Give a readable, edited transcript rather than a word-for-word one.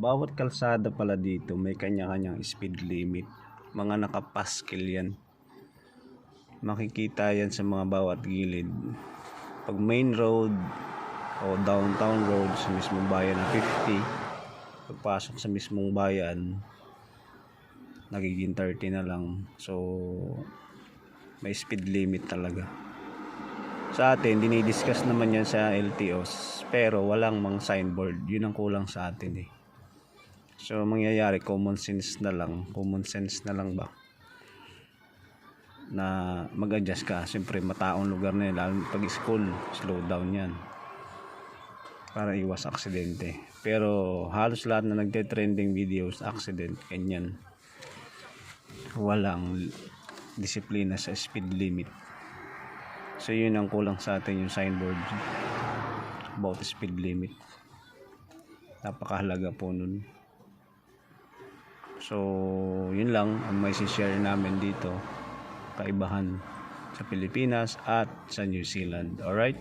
bawat kalsada pala dito may kanya-kanyang speed limit. Mga nakapaskil yan. Makikita yan sa mga bawat gilid. Pag main road o downtown road sa mismong bayan na 50, pagpasok sa mismong bayan nagiging 30 na lang. So may speed limit talaga. Sa atin dinidiscuss naman yan sa LTOs, pero walang mga signboard. Yun ang kulang sa atin eh. So mangyayari common sense na lang ba na mag-adjust ka. Siyempre mataong lugar na yun, lalo pag school, slow down yan para iwas aksidente. Pero halos lahat na nagte-trending videos, accident, ganyan. Walang disiplina sa speed limit. So yun ang kulang sa atin, yung signboard about speed limit. Napakahalaga po nun. So yun lang ang may share namin dito, kaibahan sa Pilipinas at sa New Zealand. Alright?